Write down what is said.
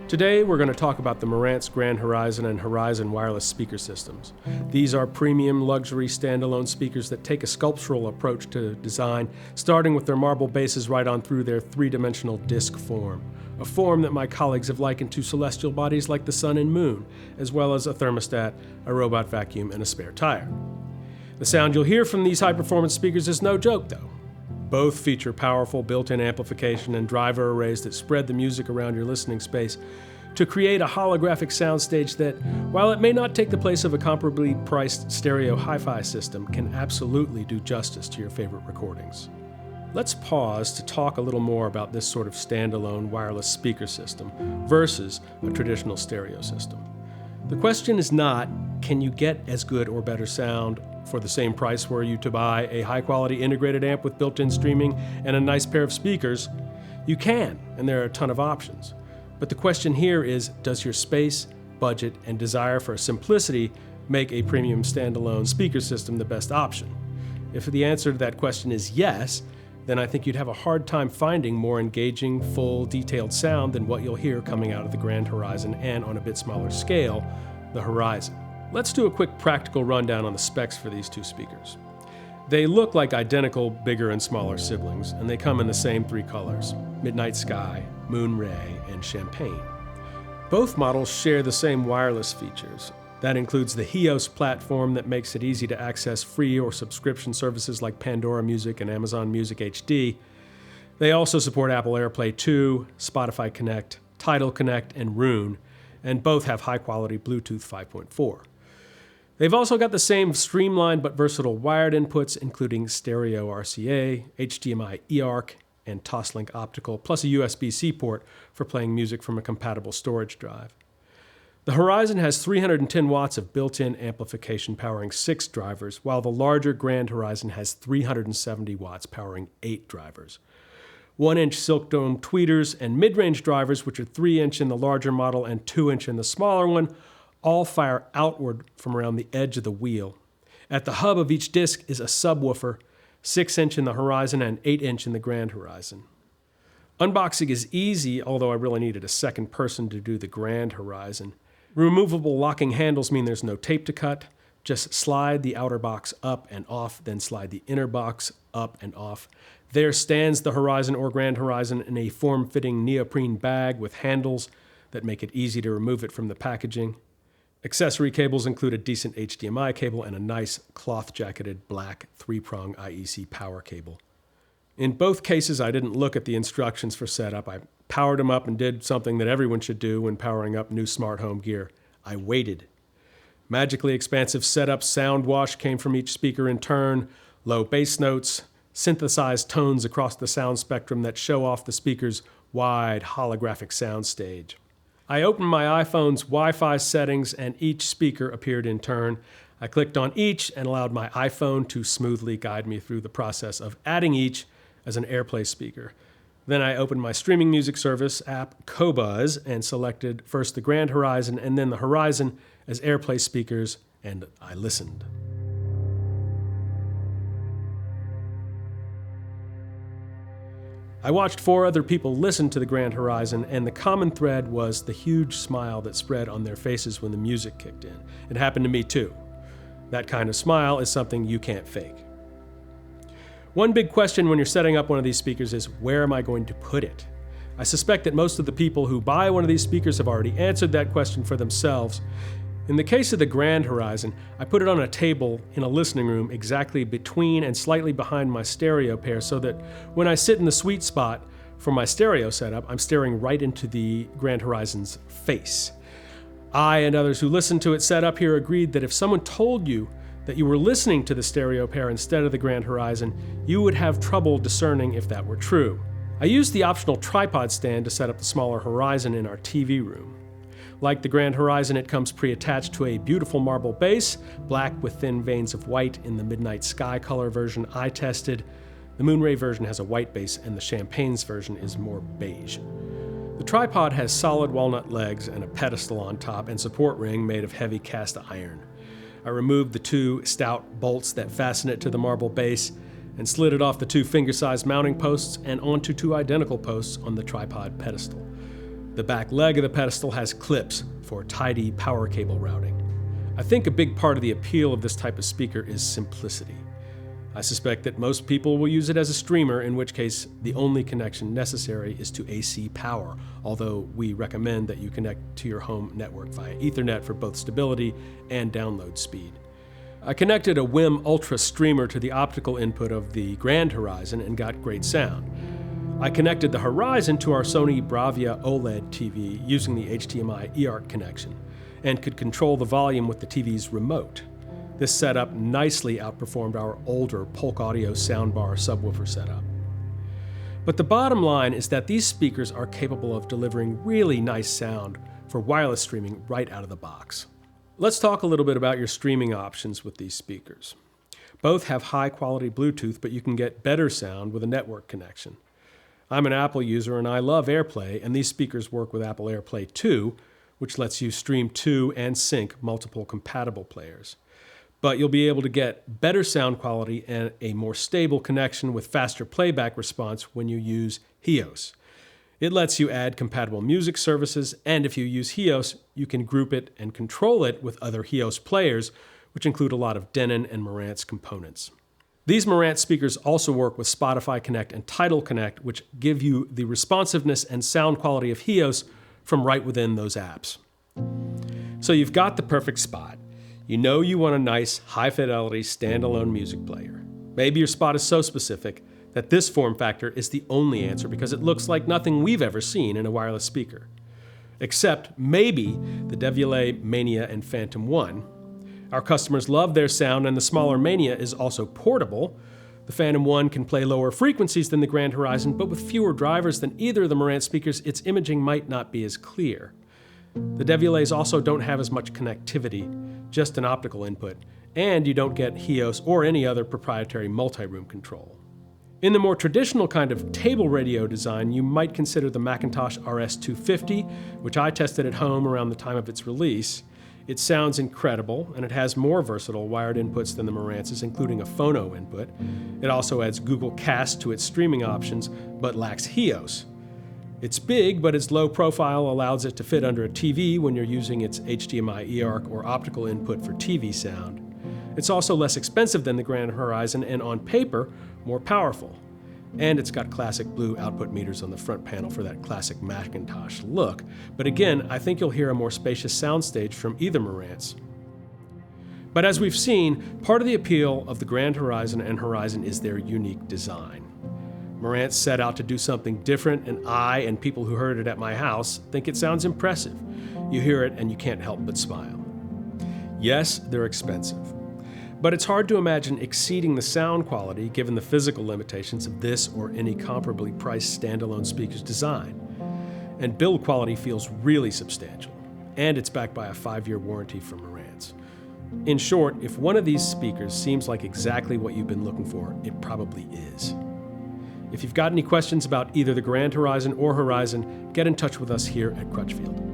Today we're going to talk about the Marantz Grand Horizon and Horizon wireless speaker systems. These are premium luxury standalone speakers that take a sculptural approach to design, starting with their marble bases right on through their three-dimensional disc form, a form that my colleagues have likened to celestial bodies like the sun and moon, as well as a thermostat, a robot vacuum, and a spare tire. The sound you'll hear from these high-performance speakers is no joke, though. Both feature powerful built-in amplification and driver arrays that spread the music around your listening space to create a holographic soundstage that, while it may not take the place of a comparably priced stereo hi-fi system, can absolutely do justice to your favorite recordings. Let's pause to talk a little more about this sort of standalone wireless speaker system versus a traditional stereo system. The question is not, can you get as good or better sound for the same price were you to buy a high-quality integrated amp with built-in streaming and a nice pair of speakers? You can, and there are a ton of options. But the question here is, does your space, budget, and desire for simplicity make a premium standalone speaker system the best option? If the answer to that question is yes, then I think you'd have a hard time finding more engaging, full, detailed sound than what you'll hear coming out of the Grand Horizon and, on a bit smaller scale, the Horizon. Let's do a quick practical rundown on the specs for these two speakers. They look like identical bigger and smaller siblings, and they come in the same three colors: Midnight Sky, Moon Ray, and Champagne. Both models share the same wireless features. That includes the HEOS platform that makes it easy to access free or subscription services like Pandora Music and Amazon Music HD. They also support Apple AirPlay 2, Spotify Connect, Tidal Connect, and Roon, and both have high-quality Bluetooth 5.4. They've also got the same streamlined but versatile wired inputs, including stereo RCA, HDMI eARC, and Toslink optical, plus a USB-C port for playing music from a compatible storage drive. The Horizon has 310 watts of built-in amplification powering 6 drivers, while the larger Grand Horizon has 370 watts powering 8 drivers. 1-inch silk dome tweeters and midrange drivers, which are 3-inch in the larger model and 2-inch in the smaller one, all fire outward from around the edge of the wheel. At the hub of each disc is a subwoofer, 6-inch in the Horizon and 8-inch in the Grand Horizon. Unboxing is easy, although I really needed a second person to do the Grand Horizon. Removable locking handles mean there's no tape to cut. Just slide the outer box up and off, then slide the inner box up and off. There stands the Horizon or Grand Horizon in a form-fitting neoprene bag with handles that make it easy to remove it from the packaging. Accessory cables include a decent HDMI cable and a nice cloth-jacketed black 3-prong IEC power cable. In both cases, I didn't look at the instructions for setup. I powered them up and did something that everyone should do when powering up new smart home gear. I waited. Magically expansive setup sound wash came from each speaker in turn, low bass notes, synthesized tones across the sound spectrum that show off the speaker's wide holographic sound stage. I opened my iPhone's Wi-Fi settings and each speaker appeared in turn. I clicked on each and allowed my iPhone to smoothly guide me through the process of adding each as an AirPlay speaker. Then I opened my streaming music service app, Qobuz, and selected first the Grand Horizon and then the Horizon as AirPlay speakers, and I listened. I watched 4 other people listen to the Grand Horizon, and the common thread was the huge smile that spread on their faces when the music kicked in. It happened to me too. That kind of smile is something you can't fake. One big question when you're setting up one of these speakers is, where am I going to put it? I suspect that most of the people who buy one of these speakers have already answered that question for themselves. In the case of the Grand Horizon, I put it on a table in a listening room exactly between and slightly behind my stereo pair so that when I sit in the sweet spot for my stereo setup, I'm staring right into the Grand Horizon's face. I and others who listened to it set up here agreed that if someone told you that you were listening to the stereo pair instead of the Grand Horizon, you would have trouble discerning if that were true. I used the optional tripod stand to set up the smaller Horizon in our TV room. Like the Grand Horizon, it comes pre-attached to a beautiful marble base, black with thin veins of white in the Midnight Sky color version I tested. The Moon Ray version has a white base, and the Champagne's version is more beige. The tripod has solid walnut legs and a pedestal on top and support ring made of heavy cast iron. I removed the 2 stout bolts that fasten it to the marble base and slid it off the 2 finger-sized mounting posts and onto 2 identical posts on the tripod pedestal. The back leg of the pedestal has clips for tidy power cable routing. I think a big part of the appeal of this type of speaker is simplicity. I suspect that most people will use it as a streamer, in which case the only connection necessary is to AC power, although we recommend that you connect to your home network via Ethernet for both stability and download speed. I connected a WIM Ultra streamer to the optical input of the Grand Horizon and got great sound. I connected the Horizon to our Sony Bravia OLED TV using the HDMI eARC connection and could control the volume with the TV's remote. This setup nicely outperformed our older Polk Audio soundbar subwoofer setup. But the bottom line is that these speakers are capable of delivering really nice sound for wireless streaming right out of the box. Let's talk a little bit about your streaming options with these speakers. Both have high-quality Bluetooth, but you can get better sound with a network connection. I'm an Apple user and I love AirPlay, and these speakers work with Apple AirPlay 2, which lets you stream to and sync multiple compatible players. But you'll be able to get better sound quality and a more stable connection with faster playback response when you use HEOS. It lets you add compatible music services, and if you use HEOS, you can group it and control it with other HEOS players, which include a lot of Denon and Marantz components. These Marantz speakers also work with Spotify Connect and Tidal Connect, which give you the responsiveness and sound quality of HEOS from right within those apps. So you've got the perfect spot. You know you want a nice, high-fidelity, standalone music player. Maybe your spot is so specific that this form factor is the only answer because it looks like nothing we've ever seen in a wireless speaker. Except maybe the Devialet Mania and Phantom 1. Our customers love their sound, and the smaller Mania is also portable. The Phantom 1 can play lower frequencies than the Grand Horizon, but with fewer drivers than either of the Marantz speakers, its imaging might not be as clear. The Devialets also don't have as much connectivity, just an optical input, and you don't get HEOS or any other proprietary multi-room control. In the more traditional kind of table radio design, you might consider the McIntosh RS250, which I tested at home around the time of its release. It sounds incredible, and it has more versatile wired inputs than the Marantz's, including a phono input. It also adds Google Cast to its streaming options, but lacks HEOS. It's big, but its low profile allows it to fit under a TV when you're using its HDMI eARC or optical input for TV sound. It's also less expensive than the Grand Horizon and on paper, more powerful. And it's got classic blue output meters on the front panel for that classic Macintosh look. But again, I think you'll hear a more spacious soundstage from either Marantz. But as we've seen, part of the appeal of the Grand Horizon and Horizon is their unique design. Marantz set out to do something different, and I and people who heard it at my house think it sounds impressive. You hear it and you can't help but smile. Yes, they're expensive, but it's hard to imagine exceeding the sound quality given the physical limitations of this or any comparably priced standalone speaker's design. And build quality feels really substantial, and it's backed by a 5-year warranty from Marantz. In short, if one of these speakers seems like exactly what you've been looking for, it probably is. If you've got any questions about either the Grand Horizon or Horizon, get in touch with us here at Crutchfield.